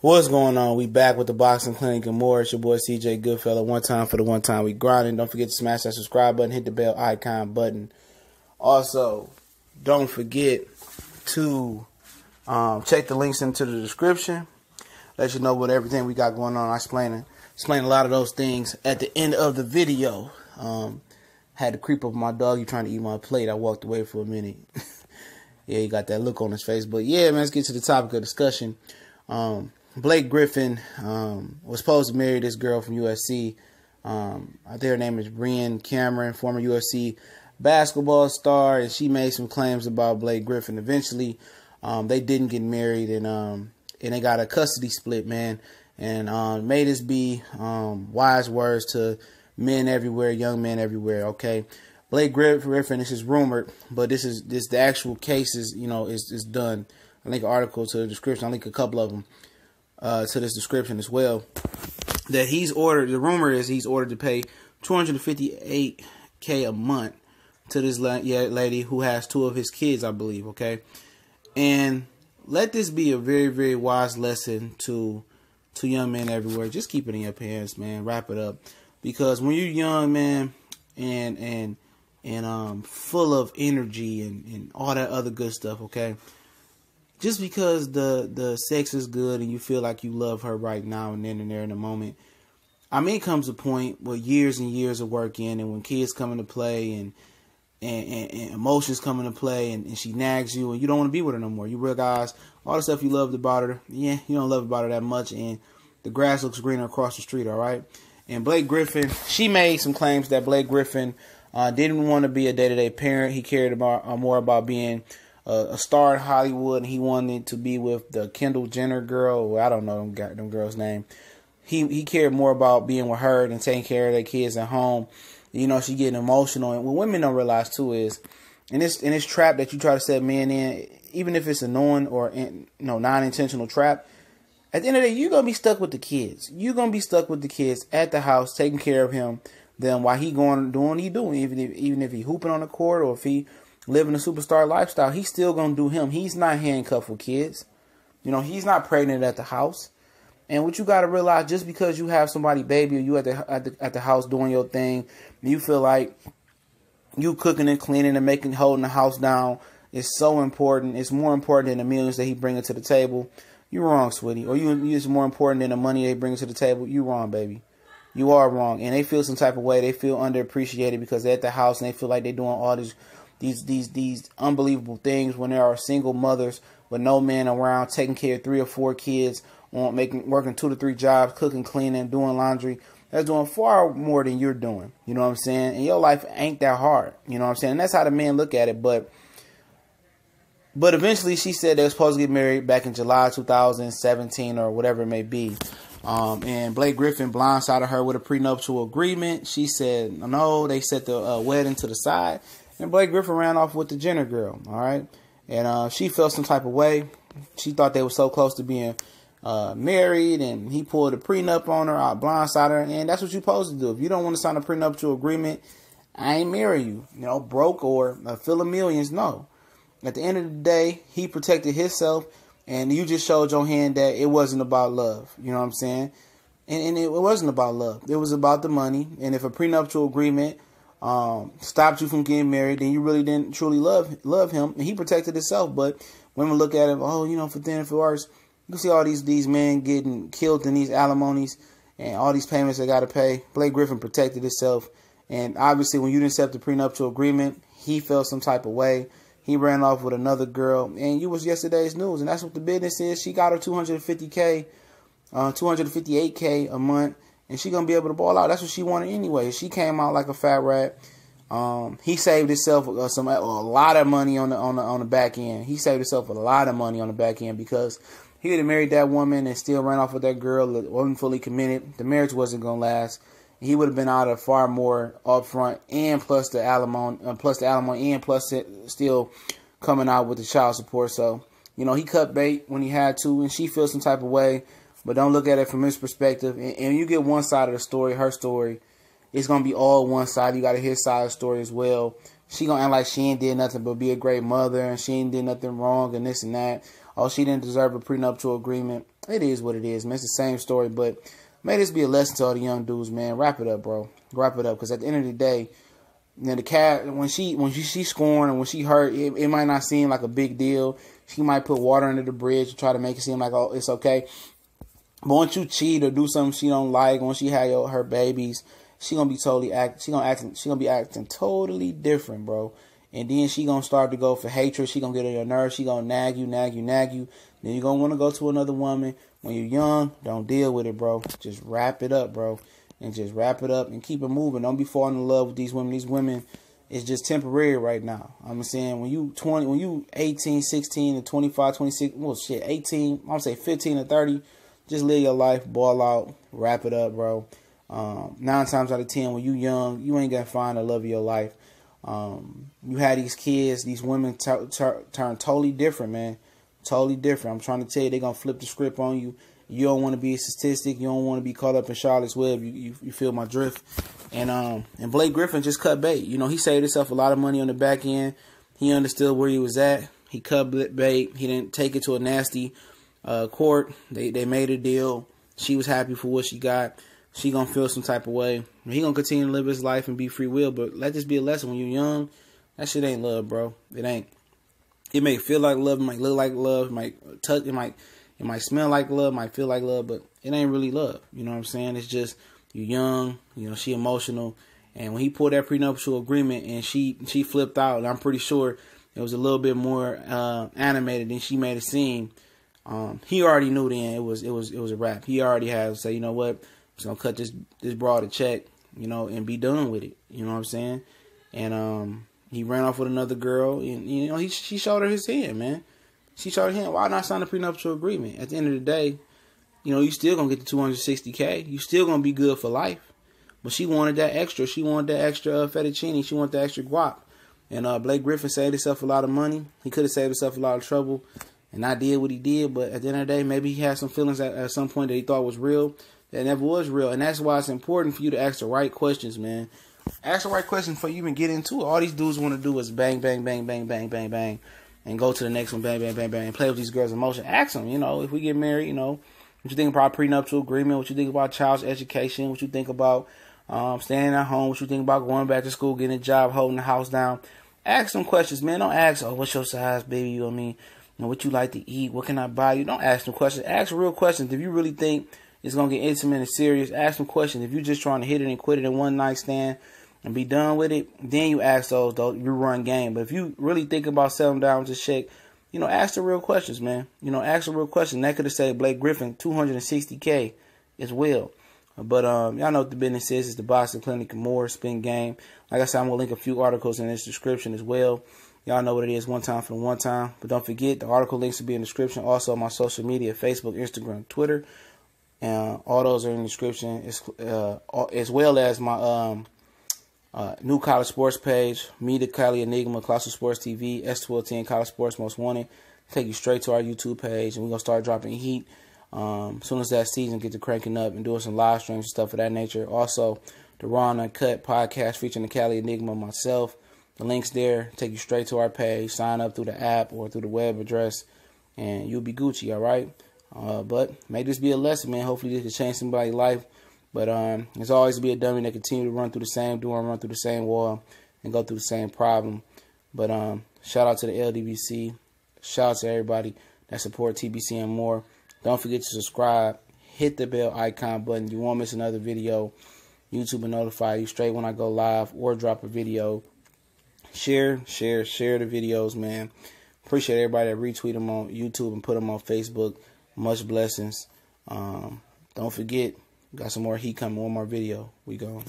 What's going on? We back with the Boxing Clinic and more. It's your boy CJ Goodfella. One time for the one time we grinding. Don't forget to smash that subscribe button, hit the bell icon button. Also, don't forget to check the links into the description. Let you know what everything we got going on. I explain a lot of those things at the end of the video. Had to creep up my dog. You trying to eat my plate. I walked away for a minute. Yeah, he got that look on his face. But yeah, man, let's get to the topic of discussion. Blake Griffin was supposed to marry this girl from USC. I think her name is Brian Cameron, former USC basketball star, and she made some claims about Blake Griffin. Eventually, they didn't get married, and they got a custody split, man. And may this be wise words to men everywhere, young men everywhere. Okay, Blake Griffin, this is rumored, but this the actual case is is done. I link an article to the description. I link a couple of them to this description as well. That he's ordered. The rumor is he's ordered to pay $258K a month to this lady who has two of his kids, I believe. Okay, and let this be a very, very wise lesson to young men everywhere. Just keep it in your pants, man. Wrap it up, because when you're young, man, and full of energy and all that other good stuff, okay. Just because the sex is good and you feel like you love her right now and then and there in a moment, I mean, it comes a point where years and years of work in, and when kids come into play and emotions come into play, and she nags you and you don't want to be with her no more. You realize all the stuff you loved about her, yeah, you don't love about her that much, and the grass looks greener across the street, all right? And Blake Griffin, she made some claims that Blake Griffin didn't want to be a day-to-day parent. He cared about more about being a star in Hollywood, and he wanted to be with the Kendall Jenner girl. Well, I don't know them girl's name. He cared more about being with her than taking care of their kids at home. You know, she getting emotional, and what women don't realize too is, in this trap that you try to set men in, even if it's a knowing or non-intentional trap, at the end of the day, you're gonna be stuck with the kids. You're gonna be stuck with the kids at the house, taking care of them while he doing what he doing. Even if he hooping on the court or if he living a superstar lifestyle, he's still gonna do him. He's not handcuffed with kids. You know, he's not pregnant at the house. And what you gotta realize, just because you have somebody baby or you at the house doing your thing, you feel like you cooking and cleaning and holding the house down is so important. It's more important than the millions that he bringing to the table. You're wrong, sweetie. Or it's more important than the money they bring to the table. You wrong, baby. You are wrong. And they feel some type of way. They feel underappreciated because they're at the house and they feel like they're doing all these unbelievable things when there are single mothers with no man around, taking care of 3 or 4 kids, working 2 to 3 jobs, cooking, cleaning, doing laundry. That's doing far more than you're doing. You know what I'm saying? And your life ain't that hard. You know what I'm saying? And that's how the men look at it. But eventually she said they were supposed to get married back in July 2017 or whatever it may be. And Blake Griffin blindsided her with a prenuptial agreement. She said no. They set the wedding to the side. And Blake Griffin ran off with the Jenner girl, all right? And she felt some type of way. She thought they were so close to being married, and he pulled a prenup on her, blindsided her, and that's what you're supposed to do. If you don't want to sign a prenuptial agreement, I ain't marry you. You know, broke or fill of millions, no. At the end of the day, he protected himself, and you just showed your hand that it wasn't about love. You know what I'm saying? And it wasn't about love. It was about the money, and if a prenuptial agreement stopped you from getting married, then you really didn't truly love him, and he protected himself. But women look at him, for thin and for worse. You see all these men getting killed in these alimonies and all these payments they got to pay. Blake Griffin protected himself, and obviously when you didn't accept the prenuptial agreement, he felt some type of way. He ran off with another girl, and you was yesterday's news, and that's what the business is. She got her $258K a month. And she gonna be able to ball out. That's what she wanted anyway. She came out like a fat rat. He saved himself a lot of money on the back end. He saved himself a lot of money on the back end because he would have married that woman and still ran off with that girl that wasn't fully committed. The marriage wasn't gonna last. He would have been out of far more upfront, and plus the alimony, and plus still coming out with the child support. So he cut bait when he had to, and she feels some type of way. But don't look at it from his perspective. And you get one side of the story, her story. It's going to be all one side. You got to hear his side of the story as well. She going to act like she ain't did nothing but be a great mother and she ain't did nothing wrong and this and that. oh, she didn't deserve a prenuptial agreement. It is what it is, man. It's the same story, but may this be a lesson to all the young dudes, man. Wrap it up, bro. Wrap it up, because at the end of the day, you know, the cat, when she's scoring and when she hurt, it might not seem like a big deal. She might put water under the bridge to try to make it seem like, oh, it's okay. But once you cheat or do something she don't like, once she had her babies, she gonna be acting totally different, bro. And then she gonna start to go for hatred. She gonna get on your nerves. She gonna nag you. Then you're gonna want to go to another woman. When you're young, don't deal with it, bro. Just wrap it up, bro. And just wrap it up and keep it moving. Don't be falling in love with these women. These women is just temporary right now. I'm saying when you 18, 16, and 25, 26, well, shit, 18, I'm say 15 or 30, just live your life, ball out, wrap it up, bro. 9 times out of 10, when you young, you ain't gonna find the love of your life. You had these kids, these women turn totally different, man. Totally different. I'm trying to tell you, they're gonna flip the script on you. You don't want to be a statistic. You don't want to be caught up in Charlotte's Web. You feel my drift. And Blake Griffin just cut bait. You know, he saved himself a lot of money on the back end. He understood where he was at. He cut bait. He didn't take it to a nasty court. They made a deal. She was happy for what she got. She gonna feel some type of way. He gonna continue to live his life and be free will. But let this be a lesson. When you're young, that shit ain't love, bro. It ain't. It may feel like love. It might look like love. It might touch. It might smell like love, might feel like love, but it ain't really love. You know what I'm saying? It's just, you're young, you know, she emotional. And when he pulled that prenuptial agreement and she flipped out, and I'm pretty sure it was a little bit more animated than she made it seem. He already knew then it was a wrap. He already had to say, you know what, I'm just gonna cut this broad a check, you know, and be done with it. You know what I'm saying? And he ran off with another girl, and you know, she showed her his hand, man. She told him, why not sign a prenuptial agreement? At the end of the day, you know, you still going to get the $260K. You still going to be good for life. But she wanted that extra. She wanted that extra fettuccine. She wanted that extra guap. And Blake Griffin saved himself a lot of money. He could have saved himself a lot of trouble and not did what he did. But at the end of the day, maybe he had some feelings at some point that he thought was real that never was real. And that's why it's important for you to ask the right questions, man. Ask the right questions before you even get into it. All these dudes want to do is bang, bang, bang, bang, bang, bang, bang. And go to the next one, bang, bang, bang, bang, and play with these girls' emotion. Ask them, you know, if we get married, you know, what you think about prenuptial agreement, what you think about child's education, what you think about staying at home, what you think about going back to school, getting a job, holding the house down. Ask them questions, man. Don't ask, oh, what's your size, baby? You know what I mean? You know, what you like to eat? What can I buy you? Don't ask them questions. Ask real questions. If you really think it's going to get intimate and serious, ask them questions. If you're just trying to hit it and quit it in one night stand, and be done with it, then you ask those, you run game. But if you really think about settling down with this chick, you know, ask the real questions, man. You know, ask the real questions. That could have saved Blake Griffin $260K as well. But y'all know what the business is. It's the Boxing Clinic and more, spin game. Like I said, I'm going to link a few articles in this description as well. Y'all know what it is, one time for the one time. But don't forget, the article links will be in the description. Also on my social media, Facebook, Instagram, Twitter. And all those are in the description, as well as my new college sports page, Me the Cali Enigma, Colossal Sports TV, S1210, College Sports Most Wanted. Take you straight to our YouTube page, and we're going to start dropping heat as soon as that season gets to cranking up and doing some live streams and stuff of that nature. Also, the Raw and Uncut podcast featuring the Cali Enigma, myself. The link's there. Take you straight to our page. Sign up through the app or through the web address, and you'll be Gucci, all right? But may this be a lesson, man. Hopefully this can change somebody's life. But there's always be a dummy that continue to run through the same door and run through the same wall and go through the same problem. But shout out to the LDBC. Shout out to everybody that support TBC and more. Don't forget to subscribe. Hit the bell icon button. You won't miss another video. YouTube will notify you straight when I go live or drop a video. Share the videos, man. Appreciate everybody that retweet them on YouTube and put them on Facebook. Much blessings. Don't forget, got some more heat coming. One more video. We gone.